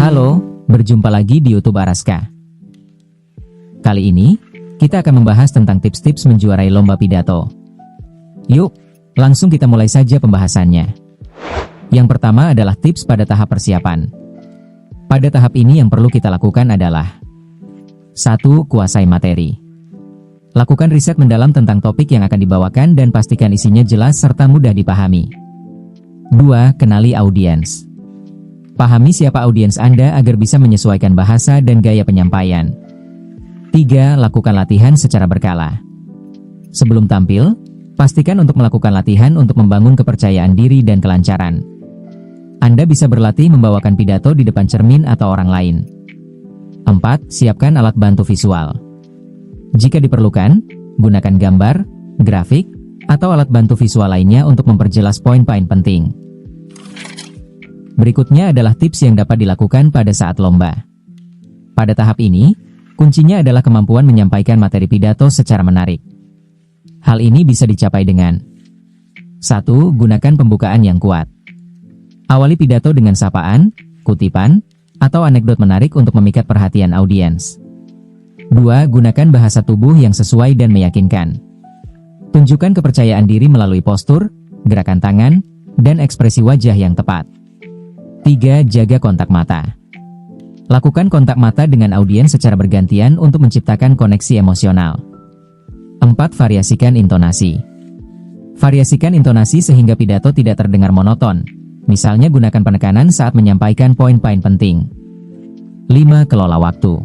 Halo, berjumpa lagi di YouTube Araska. Kali ini, kita akan membahas tentang tips-tips menjuarai lomba pidato. Yuk, langsung kita mulai saja pembahasannya. Yang pertama adalah tips pada tahap persiapan. Pada tahap ini yang perlu kita lakukan adalah 1. Kuasai materi. Lakukan riset mendalam tentang topik yang akan dibawakan dan pastikan isinya jelas serta mudah dipahami. 2. Kenali audiens. Pahami siapa audiens Anda agar bisa menyesuaikan bahasa dan gaya penyampaian. 3. Lakukan latihan secara berkala. Sebelum tampil, pastikan untuk melakukan latihan untuk membangun kepercayaan diri dan kelancaran. Anda bisa berlatih membawakan pidato di depan cermin atau orang lain. 4. Siapkan alat bantu visual. Jika diperlukan, gunakan gambar, grafik, atau alat bantu visual lainnya untuk memperjelas poin-poin penting. Berikutnya adalah tips yang dapat dilakukan pada saat lomba. Pada tahap ini, kuncinya adalah kemampuan menyampaikan materi pidato secara menarik. Hal ini bisa dicapai dengan 1. Gunakan pembukaan yang kuat. Awali pidato dengan sapaan, kutipan, atau anekdot menarik untuk memikat perhatian audiens. 2. Gunakan bahasa tubuh yang sesuai dan meyakinkan. Tunjukkan kepercayaan diri melalui postur, gerakan tangan, dan ekspresi wajah yang tepat. 3. Jaga kontak mata. Lakukan kontak mata dengan audiens secara bergantian untuk menciptakan koneksi emosional. 4. Variasikan intonasi. Variasikan intonasi sehingga pidato tidak terdengar monoton. Misalnya gunakan penekanan saat menyampaikan poin-poin penting. 5. Kelola waktu.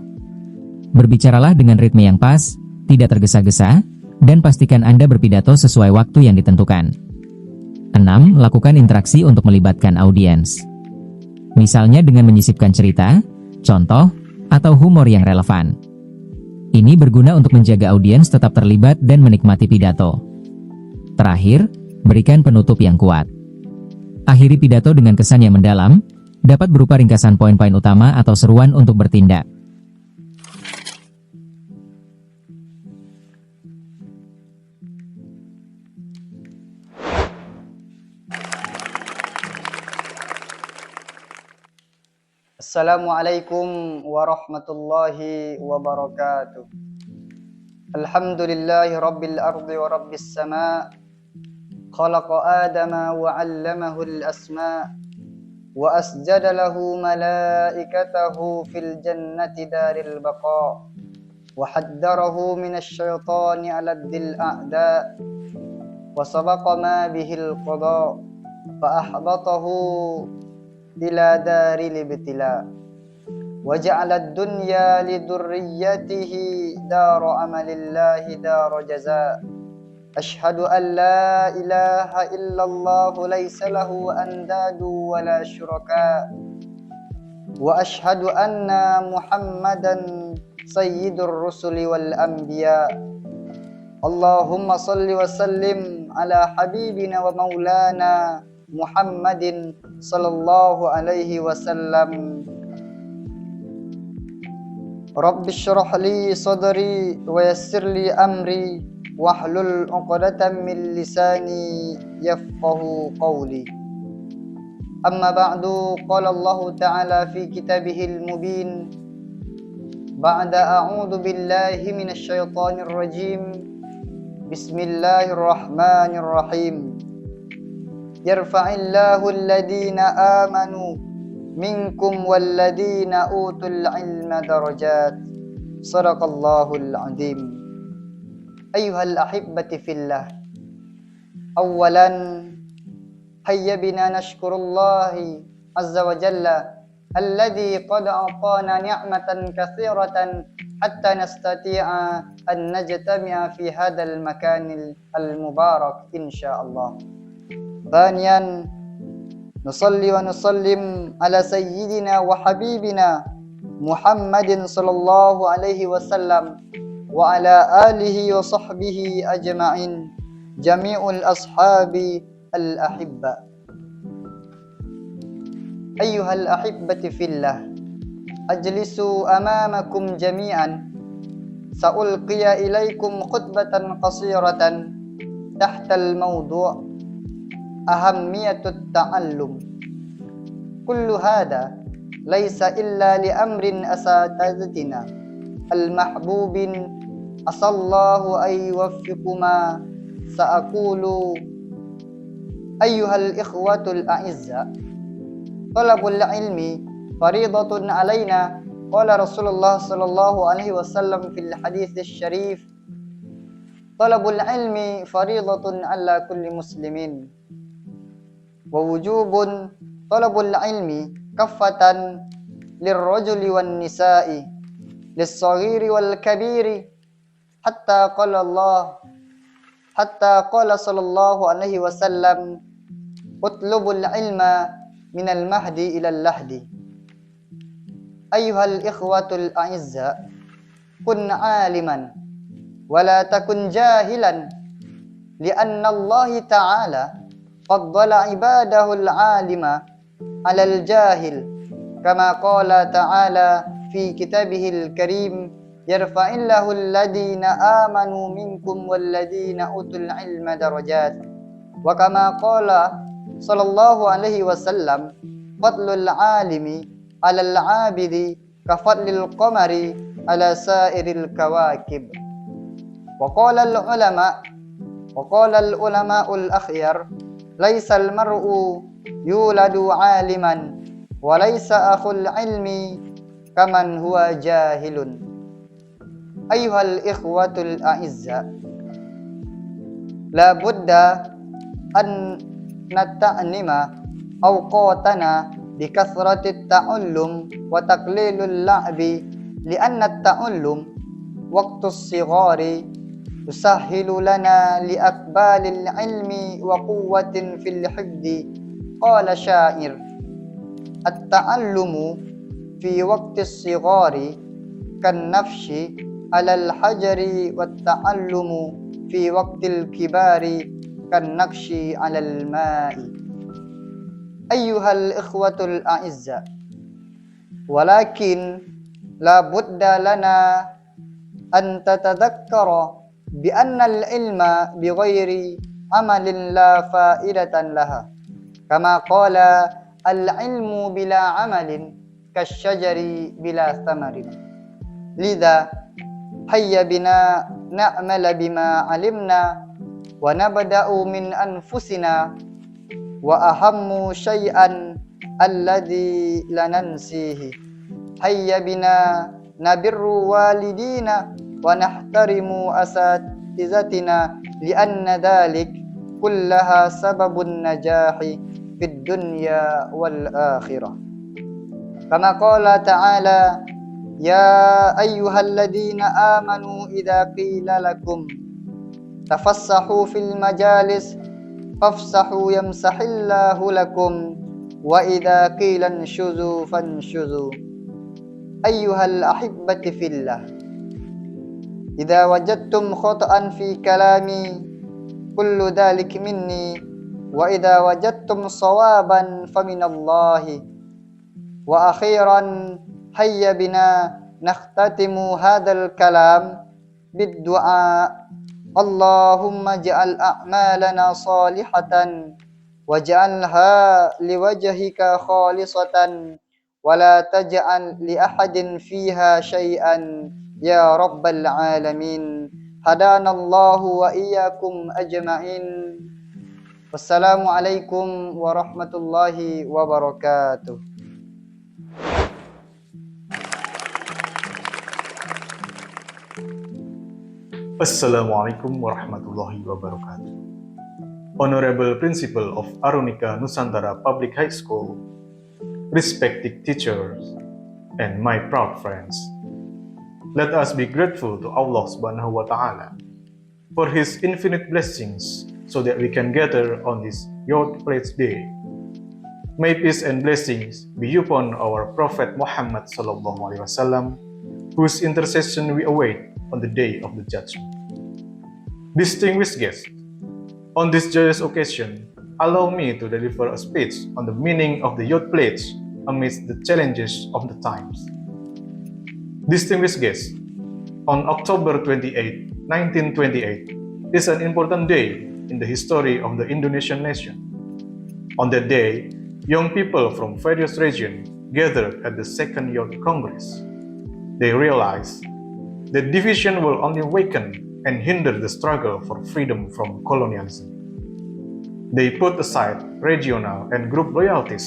Berbicaralah dengan ritme yang pas, tidak tergesa-gesa, dan pastikan Anda berpidato sesuai waktu yang ditentukan. 6. Lakukan interaksi untuk melibatkan audiens. Misalnya dengan menyisipkan cerita, contoh, atau humor yang relevan. Ini berguna untuk menjaga audiens tetap terlibat dan menikmati pidato. Terakhir, berikan penutup yang kuat. Akhiri pidato dengan kesan yang mendalam, dapat berupa ringkasan poin-poin utama atau seruan untuk bertindak. Assalamualaikum warahmatullahi wabarakatuh. Alhamdulillahi rabbil ardi wa rabbis sama. Khalaqa adama wa 'allamahul asma. Wa asjada lahu malaikatahu fil jannati daril baqa. Wa haddarahu minasy syaitani 'aladdil a'da. Wa sabaqa ma bihil qada. Fa ahbatahu ila daril ibtila wa ja'ala ad-dunya li dhurriyyatihi dara amalillahi dara jazaa. Ashhadu an la ilaha illallah laysa lahu andadu wa la syuraka wa ashhadu anna muhammadan sayyidur rusuli wal anbiya. Allahumma salli wa sallim ala habibina wa maulana Muhammadin sallallahu alaihi wasallam. Rabbi syrah li sadri wa yassir li amri wahlul 'uqdatam min lisani yafqahu qawli. Amma ba'du, qala Allah ta'ala fi kitabihil mubin ba'da a'udzu billahi minasy syaithanir rajim. Bismillahirrahmanirrahim. Yarfa'illahu alladhina amanu minkum walladhina utul ilma darajat. Sadaqallahul azim. Ayyuhal ahibbati fillah. Awalan, hayya bina nashkurullahi azza wa jalla alladhi qad a'tana ni'matan katsiratan hatta nastati'a an najtami'a fi hadzal makanil al-mubarak insyaallah. Thaniyan, nusalli wa nusallim ala sayyidina wa habibina Muhammadin sallallahu alaihi wasallam wa ala alihi wa sahbihi ajma'in jami'ul ashabi al-ahibba. Ayyuhal ahibbati fillah, ajlisu amamakum jami'an. Sa'ulqiya ilaikum khutbatan qasiratan tahta al-mawdu' ahammiyatut ta'allum. Kullu hada ليس إلا لأمر أساتذتنا المحبوب عسى الله أن يوفق ما سأقول. أيها الإخوة الأعزاء، طلب العلم فريضة علينا. قال رسول الله صلى الله عليه وسلم في الحديث الشريف: طلب العلم فريضة على كل مسلم، ووجوب طلب العلم كفة للرجل والنساء، للصغير والكبير، حتى قال صلى الله عليه وسلم: اطلبوا العلم من المهد إلى اللحد. أيها الإخوة الأعزاء، كن عالما ولا تكن جاهلا، لأن الله تعالى فضل عباده العالم على الجاهل، كما قال تعالى في كتابه الكريم: يرفع الله الذين آمنوا منكم والذين أوتوا العلم درجات. وكما قال صلى الله عليه وسلم: فضل العالم على العابد كفضل القمر على سائر الكواكب. وقال العلماء الأخيار: ليس المرء يولد عالما، وليس أخو العلم كمن هو جاهل. أيها الإخوة الأعزاء، لا بد أن نتغنم أوقاتنا بكثرة التعلم وتقليل اللعب، لأن التعلم وقت الصغار يسهل لنا لإقبال العلم وقوة في الحفظ. قال شاعر: التعلم في وقت الصغار كالنفش على الحجر، والتعلم في وقت الكبار كالنقش على الماء. أيها الإخوة الأعزاء، ولكن لا بد لنا أن تتذكر بأن العلم بغير عمل لا فائدة لها، كما قال: العلم بلا عمل كالشجر بلا ثمر. لذا هيا بنا نعمل بما علمنا، ونبدأ من أنفسنا، وأهم شيئا الذي لا ننسيه: هيا بنا نبر والدينا ونحترم أساتذتنا، لأن ذلك كلها سبب النجاح في الدنيا والآخرة. كما قال تعالى: يا أيها الذين آمنوا إذا قيل لكم تفسحوا في المجالس فافسحوا يمسح الله لكم، وإذا قيل انشزوا فانشزوا. أيها الأحبة في الله، إذا وجدتم خطأ في كلامي كل ذلك مني، وإذا وجدتم صوابا فمن الله. وأخيرا، هيا بنا نختتم هذا الكلام بالدعاء: اللهم اجعل أعمالنا صالحة واجعلها لوجهك خالصة، ولا تجعل لأحد فيها شيئا يا رب العالمين. هدانا الله وإياكم أجمعين. والسلام عليكم ورحمة الله وبركاته. Assalamualaikum warahmatullahi wabarakatuh. Honorable Principal of Arunika Nusantara Public High School, respected teachers, and my proud friends, let us be grateful to Allah Subhanahu wa Ta'ala for His infinite blessings so that we can gather on this Youth Pledge Day. May peace and blessings be upon our Prophet Muhammad Sallallahu Alaihi Wasallam, whose intercession we await on the day of the judgment. Distinguished guests, on this joyous occasion, allow me to deliver a speech on the meaning of the Youth Pledge amidst the challenges of the times. Distinguished guests, on October 28, 1928, is an important day in the history of the Indonesian nation. On that day, young people from various regions gathered at the Second Youth Congress. They realized that division will only weaken and hinder the struggle for freedom from colonialism. They put aside regional and group loyalties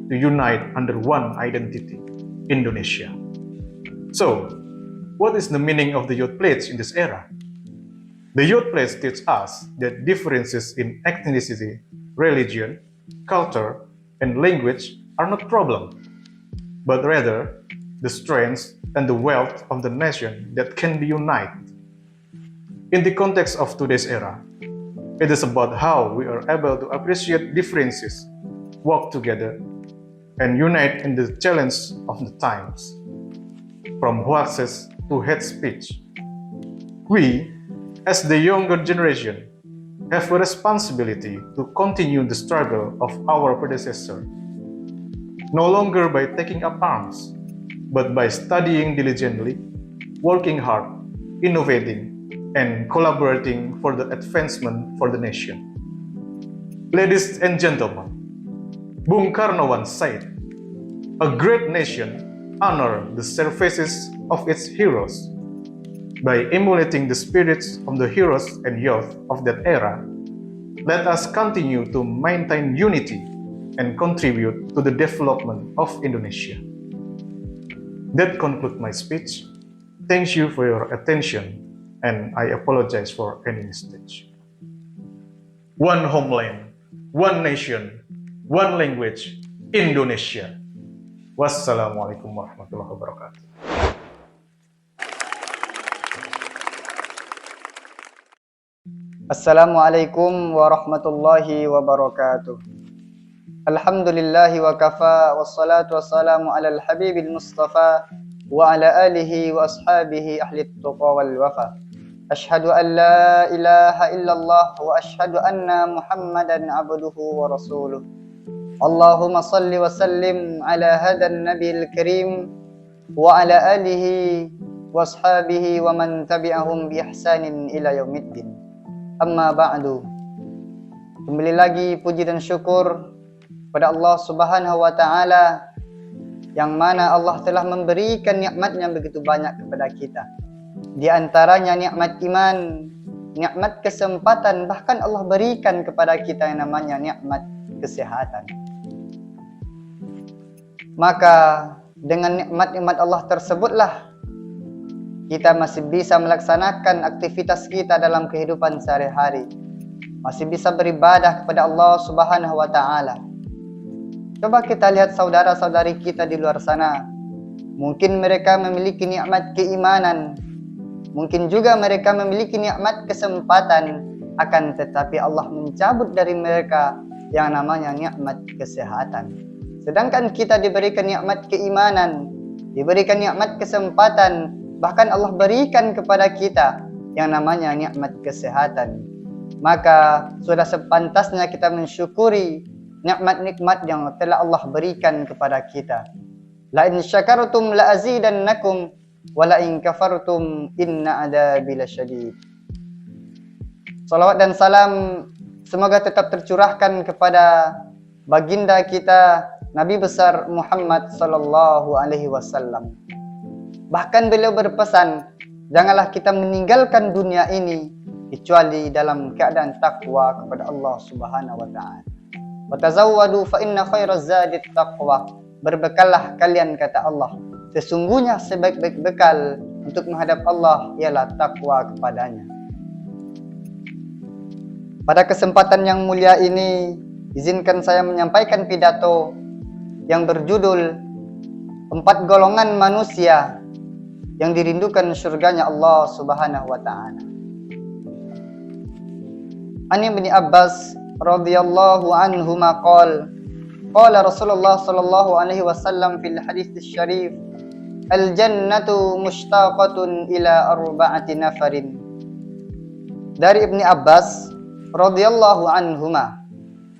to unite under one identity, Indonesia. So, what is the meaning of the Youth Pledge in this era? The Youth Pledge teaches us that differences in ethnicity, religion, culture, and language are not problems, but rather the strengths and the wealth of the nation that can be united. In the context of today's era, it is about how we are able to appreciate differences, work together, and unite in the challenge of the times. From hoaxes to hate speech, we, as the younger generation, have a responsibility to continue the struggle of our predecessors, no longer by taking up arms, but by studying diligently, working hard, innovating, and collaborating for the advancement for the nation. Ladies and gentlemen, Bung Karno once said, "A great nation honors the services of its heroes." By emulating the spirits of the heroes and youth of that era, let us continue to maintain unity and contribute to the development of Indonesia. That concludes my speech. Thank you for your attention, and I apologize for any mistakes. One homeland, one nation, one language, Indonesia. Wassalamualaikum warahmatullahi wabarakatuh. Assalamualaikum warahmatullahi wabarakatuh. Alhamdulillahi wa kafa, wassalatu wassalamu ala al-habibil mustafa wa ala alihi wa ashabihi ahli tuqa wal wafa. Ashhadu an la ilaha illallah wa ashhadu anna Muhammadan abduhu wa rasuluh. Allahumma salli wa sallim ala hadan nabiyil karim wa ala alihi wa ashabihi wa man tabi'ahum bi ihsanin ila yaumiddin. Amma ba'du. Kembali lagi puji dan syukur pada Allah Subhanahu wa taala, yang mana Allah telah memberikan nikmat-Nya begitu banyak kepada kita. Di antaranya nikmat iman, nikmat kesempatan, bahkan Allah berikan kepada kita yang namanya nikmat kesehatan. Maka dengan nikmat-nikmat Allah tersebutlah kita masih bisa melaksanakan aktivitas kita dalam kehidupan sehari-hari. Masih bisa beribadah kepada Allah Subhanahu wa taala. Coba kita lihat saudara-saudari kita di luar sana. Mungkin mereka memiliki nikmat keimanan. Mungkin juga mereka memiliki nikmat kesempatan, akan tetapi Allah mencabut dari mereka yang namanya nikmat kesehatan. Sedangkan kita diberikan nikmat keimanan, diberikan nikmat kesempatan, bahkan Allah berikan kepada kita yang namanya nikmat kesehatan. Maka sudah sepantasnya kita mensyukuri nikmat-nikmat yang telah Allah berikan kepada kita. La in syakartum la azidannakum wa la in kafartum inna adzabi lasyadid. Salawat dan salam semoga tetap tercurahkan kepada baginda kita Nabi besar Muhammad sallallahu alaihi wasallam. Bahkan beliau berpesan, janganlah kita meninggalkan dunia ini kecuali dalam keadaan takwa kepada Allah Subhanahu wa taala. Wa tazawwadu fa inna khairaz zadit taqwa. Berbekallah kalian, kata Allah. Sesungguhnya sebaik-baik bekal untuk menghadap Allah ialah takwa kepadanya. Pada kesempatan yang mulia ini, izinkan saya menyampaikan pidato yang berjudul 4 golongan manusia yang dirindukan surganya Allah Subhanahu wa taala. An Ibnu Abbas radhiyallahu anhu maqal qala Rasulullah sallallahu alaihi wasallam fil hadits syarif al jannatu mushtaqatun ila arba'ati nafarin. Dari Ibnu Abbas radhiyallahu anhuma,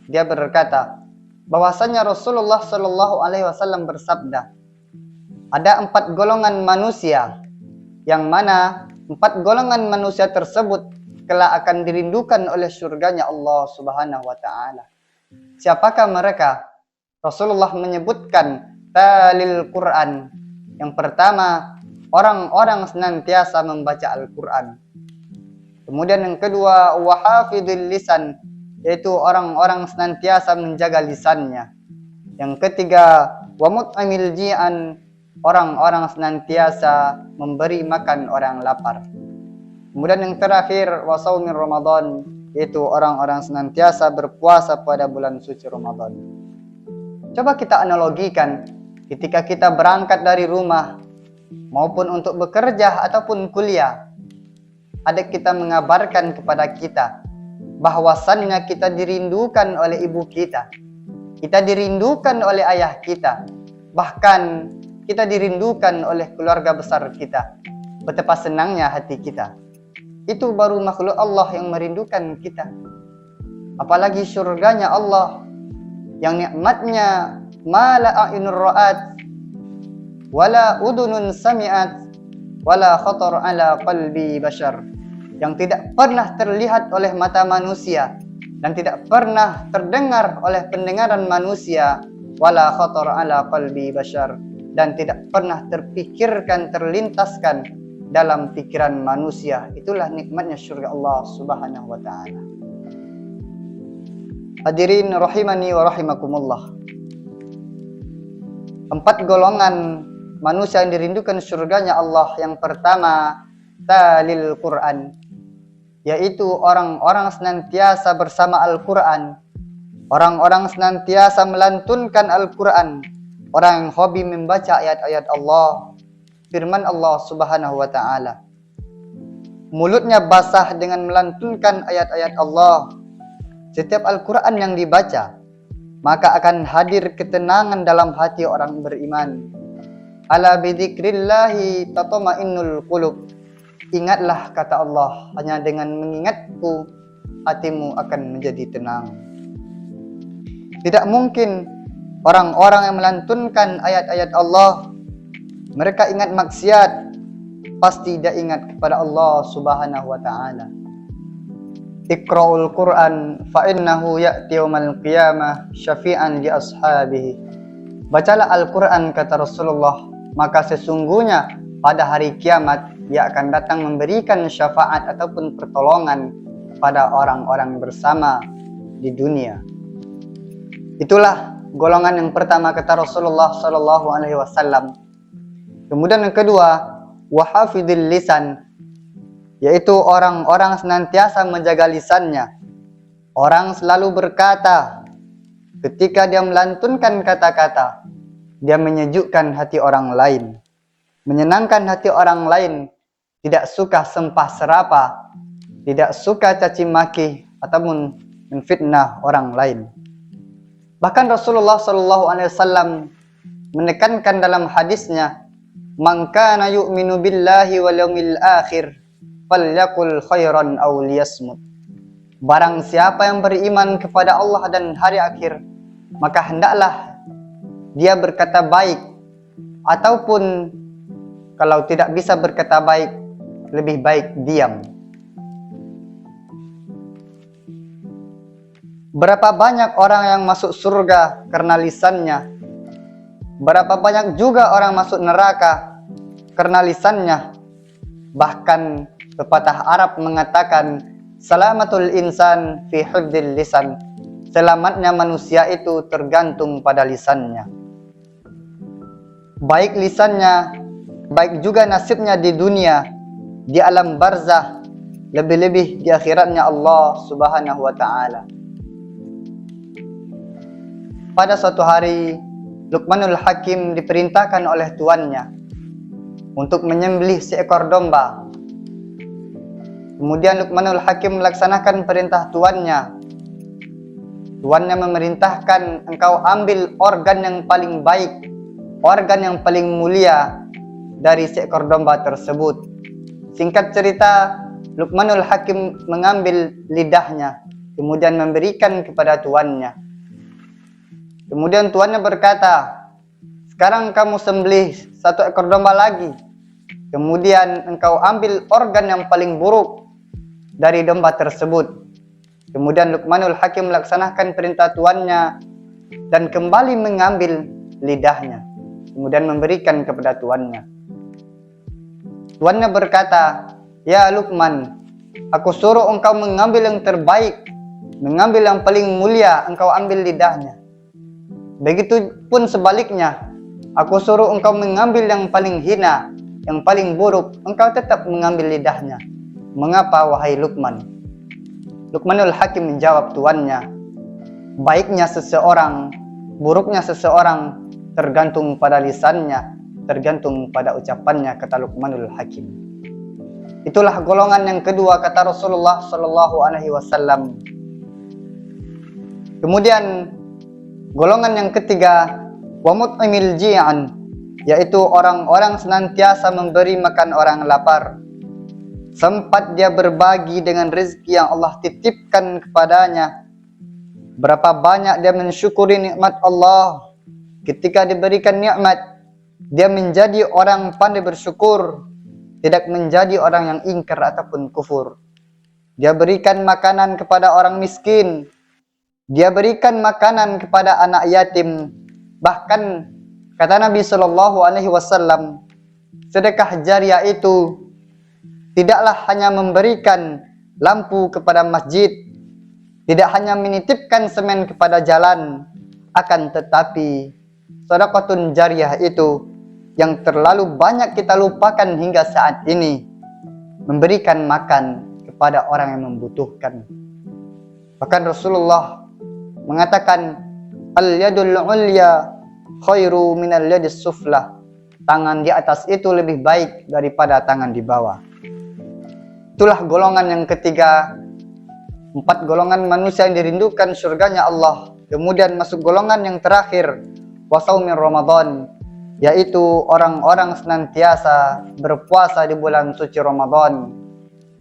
dia berkata bahwasanya Rasulullah sallallahu alaihi wasallam bersabda, ada 4 golongan manusia, yang mana 4 golongan manusia tersebut kelak akan dirindukan oleh surganya Allah Subhanahu wa taala. Siapakah mereka? Rasulullah menyebutkan talil Quran. Yang pertama, orang-orang senantiasa membaca Al-Quran. Kemudian yang kedua, wahafidhil lisan, yaitu orang-orang senantiasa menjaga lisannya. Yang ketiga, wa mut'imil ji'an, orang-orang senantiasa memberi makan orang lapar. Kemudian yang terakhir, wa shaumir Ramadan, yaitu orang-orang senantiasa berpuasa pada bulan suci Ramadan. Coba kita analogikan ketika kita berangkat dari rumah maupun untuk bekerja ataupun kuliah. Adik kita mengabarkan kepada kita bahwasannya kita dirindukan oleh ibu kita. Kita dirindukan oleh ayah kita. Bahkan kita dirindukan oleh keluarga besar kita. Betapa senangnya hati kita. Itu baru makhluk Allah yang merindukan kita. Apalagi surganya Allah yang nikmatnya ma la a'yunur ra'at wala udunun sami'at wala khatar ala qalbi bashar, yang tidak pernah terlihat oleh mata manusia dan tidak pernah terdengar oleh pendengaran manusia, wala khatar ala qalbi bashar, dan tidak pernah terpikirkan, terlintaskan dalam pikiran manusia. Itulah nikmatnya surga Allah Subhanahu wa taala. Hadirin rahimani wa rahimakumullah. 4 golongan manusia yang dirindukan surganya Allah. Yang pertama, talil Quran, yaitu orang-orang senantiasa bersama Al-Quran, orang-orang senantiasa melantunkan Al-Quran, orang yang hobi membaca ayat-ayat Allah, firman Allah Subhanahu wa taala. Mulutnya basah dengan melantunkan ayat-ayat Allah. Setiap Al-Quran yang dibaca, maka akan hadir ketenangan dalam hati orang beriman. Ala bidzikrillahi tatma'innul qulub. Ingatlah, kata Allah, hanya dengan mengingatku hatimu akan menjadi tenang. Tidak mungkin orang-orang yang melantunkan ayat-ayat Allah mereka ingat maksiat, pasti tidak ingat kepada Allah Subhanahu wa taala. Iqra'ul Qur'an fa innahu ya'ti yaumal qiyamah syafi'an li ashabihi. Bacalah Al-Qur'an, kata Rasulullah, maka sesungguhnya pada hari kiamat dia akan datang memberikan syafaat ataupun pertolongan pada orang-orang bersama di dunia. Itulah golongan yang pertama, kata Rasulullah sallallahu alaihi wasallam. Kemudian yang kedua, wahafidhil lisan, yaitu orang-orang senantiasa menjaga lisannya. Orang selalu berkata, ketika dia melantunkan kata-kata, dia menyejukkan hati orang lain, menyenangkan hati orang lain, tidak suka sempah serapa, tidak suka caci maki ataupun menfitnah orang lain. Bahkan Rasulullah SAW menekankan dalam hadisnya, "Man kana yu'minu billahi wal yawmil akhir falyaqul khairan aw liyasmut." Barang siapa yang beriman kepada Allah dan hari akhir, maka hendaklah dia berkata baik, ataupun kalau tidak bisa berkata baik, lebih baik diam. Berapa banyak orang yang masuk surga karena lisannya? Berapa banyak juga orang masuk neraka karena lisannya? Bahkan pepatah Arab mengatakan, salamatul insan fi hifdzil lisan. Selamatnya manusia itu tergantung pada lisannya. Baik lisannya, baik juga nasibnya di dunia, di alam barzah, lebih-lebih di akhiratnya Allah Subhanahu wa taala. Pada suatu hari, Luqmanul Hakim diperintahkan oleh tuannya untuk menyembelih seekor domba. Kemudian Luqmanul Hakim melaksanakan perintah tuannya. Tuannya memerintahkan, engkau ambil organ yang paling baik, organ yang paling mulia dari seekor domba tersebut. Singkat cerita, Luqmanul Hakim mengambil lidahnya, kemudian memberikan kepada tuannya. Kemudian tuannya berkata, sekarang kamu sembelih satu ekor domba lagi. Kemudian engkau ambil organ yang paling buruk dari domba tersebut. Kemudian Luqmanul Hakim melaksanakan perintah tuannya dan kembali mengambil lidahnya. kemudian memberikan kepada tuannya. Tuannya berkata, "Ya Luqman, aku suruh engkau mengambil yang terbaik, mengambil yang paling mulia, engkau ambil lidahnya. Begitupun sebaliknya, aku suruh engkau mengambil yang paling hina, yang paling buruk, engkau tetap mengambil lidahnya. Mengapa wahai Luqman?" Luqmanul Hakim menjawab tuannya, "Baiknya seseorang, buruknya seseorang tergantung pada lisannya, tergantung pada ucapannya," kata Luqmanul Hakim. Itulah golongan yang kedua, kata Rasulullah Shallallahu Alaihi Wasallam. Kemudian golongan yang ketiga, wa mut'imil ji'an, yaitu orang-orang senantiasa memberi makan orang lapar. Sempat dia berbagi dengan rezeki yang Allah titipkan kepadanya. Berapa banyak dia mensyukuri nikmat Allah. Ketika diberikan nikmat, dia menjadi orang pandai bersyukur, tidak menjadi orang yang ingkar ataupun kufur. Dia berikan makanan kepada orang miskin, dia berikan makanan kepada anak yatim. Bahkan kata Nabi Shallallahu Alaihi Wasallam, sedekah jariah itu tidaklah hanya memberikan lampu kepada masjid, tidak hanya menitipkan semen kepada jalan, akan tetapi sedekahun jariah itu yang terlalu banyak kita lupakan hingga saat ini, memberikan makan kepada orang yang membutuhkan. Bahkan Rasulullah mengatakan, al-yadul ulya khairu minal yadis suflah. Tangan di atas itu lebih baik daripada tangan di bawah. Itulah golongan yang ketiga, 4 golongan manusia yang dirindukan surganya Allah. Kemudian masuk golongan yang terakhir, wasaumir Ramadan, yaitu orang-orang senantiasa berpuasa di bulan suci Ramadan.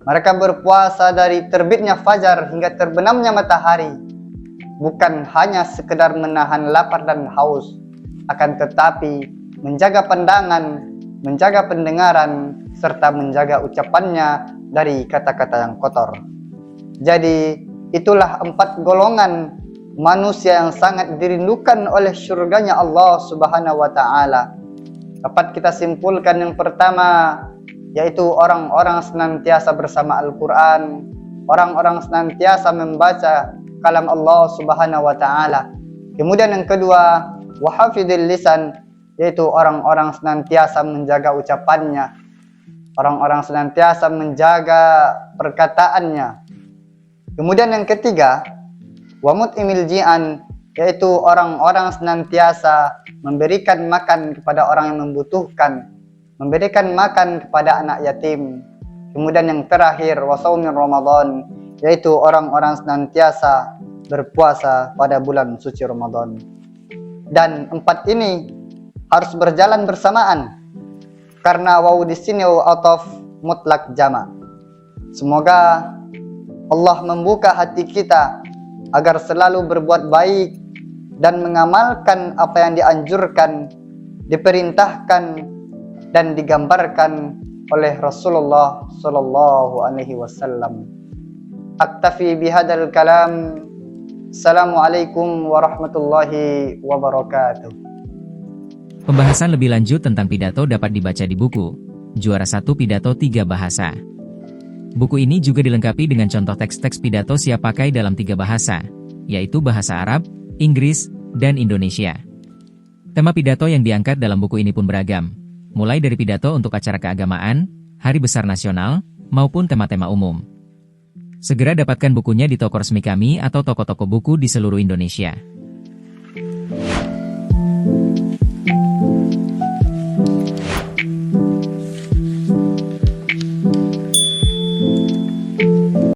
Mereka berpuasa dari terbitnya fajar hingga terbenamnya matahari, bukan hanya sekedar menahan lapar dan haus, akan tetapi menjaga pandangan, menjaga pendengaran, serta menjaga ucapannya dari kata-kata yang kotor. Jadi itulah 4 golongan manusia yang sangat dirindukan oleh surganya Allah Subhanahu wa Ta'ala. Dapat kita simpulkan yang pertama, yaitu orang-orang senantiasa bersama Al-Quran, orang-orang senantiasa membaca kalam Allah Subhanahu wa Ta'ala. Kemudian yang kedua, wahafidil lisan, yaitu orang-orang senantiasa menjaga ucapannya, orang-orang senantiasa menjaga perkataannya. Kemudian yang ketiga, wamut imil ji'an, yaitu orang-orang senantiasa memberikan makan kepada orang yang membutuhkan, memberikan makan kepada anak yatim. Kemudian yang terakhir, wasaumir Ramadan, yaitu orang-orang senantiasa berpuasa pada bulan suci Ramadan. Dan 4 ini harus berjalan bersamaan, karena wawu di sini ataf mutlak jama. Semoga Allah membuka hati kita agar selalu berbuat baik dan mengamalkan apa yang dianjurkan, diperintahkan, dan digambarkan oleh Rasulullah Sallallahu Alaihi Wasallam. Aktafi bihadal kalam. Assalamualaikum warahmatullahi wabarakatuh. Pembahasan lebih lanjut tentang pidato dapat dibaca di buku Juara 1 Pidato 3 Bahasa. Buku ini juga dilengkapi dengan contoh teks-teks pidato siap pakai dalam 3 bahasa, yaitu bahasa Arab, Inggris, dan Indonesia. Tema pidato yang diangkat dalam buku ini pun beragam, mulai dari pidato untuk acara keagamaan, hari besar nasional, maupun tema-tema umum. Segera dapatkan bukunya di toko resmi kami atau toko-toko buku di seluruh Indonesia.